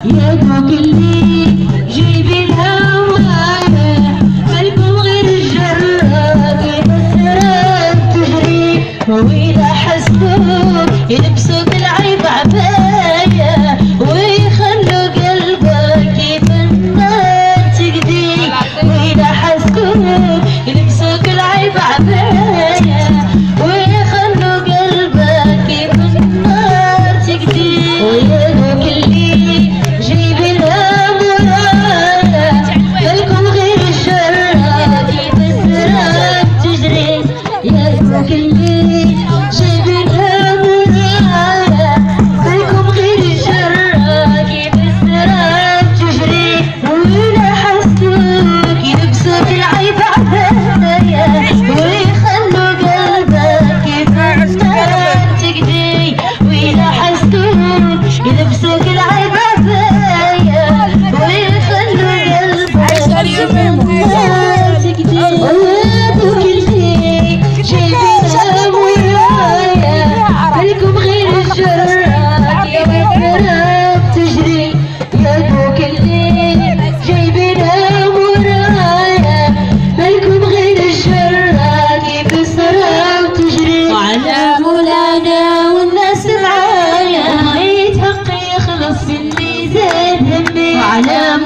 يا دوك اللي جايبينها ورايا مالكم غير الجرة كيما تجري وإذا حسوا يلبسوا بالعيب عباية ويخلوا قلبك كيف النار تقدي وإذا حسوا يلبسوا بالعيب عباية ويخلوا قلبك كيف النار تقدي ويا دوك اللي اللي جايبينها ورايا فيكم غير الجرة كيف السراب تجري وإذا حسوك يلبسوك العيب عباية ويخلوا قلبك كيف النار تقدي وإذا حسوك يلبسوك العيب عباية ويخلوا قلبك كيف النار تقدي على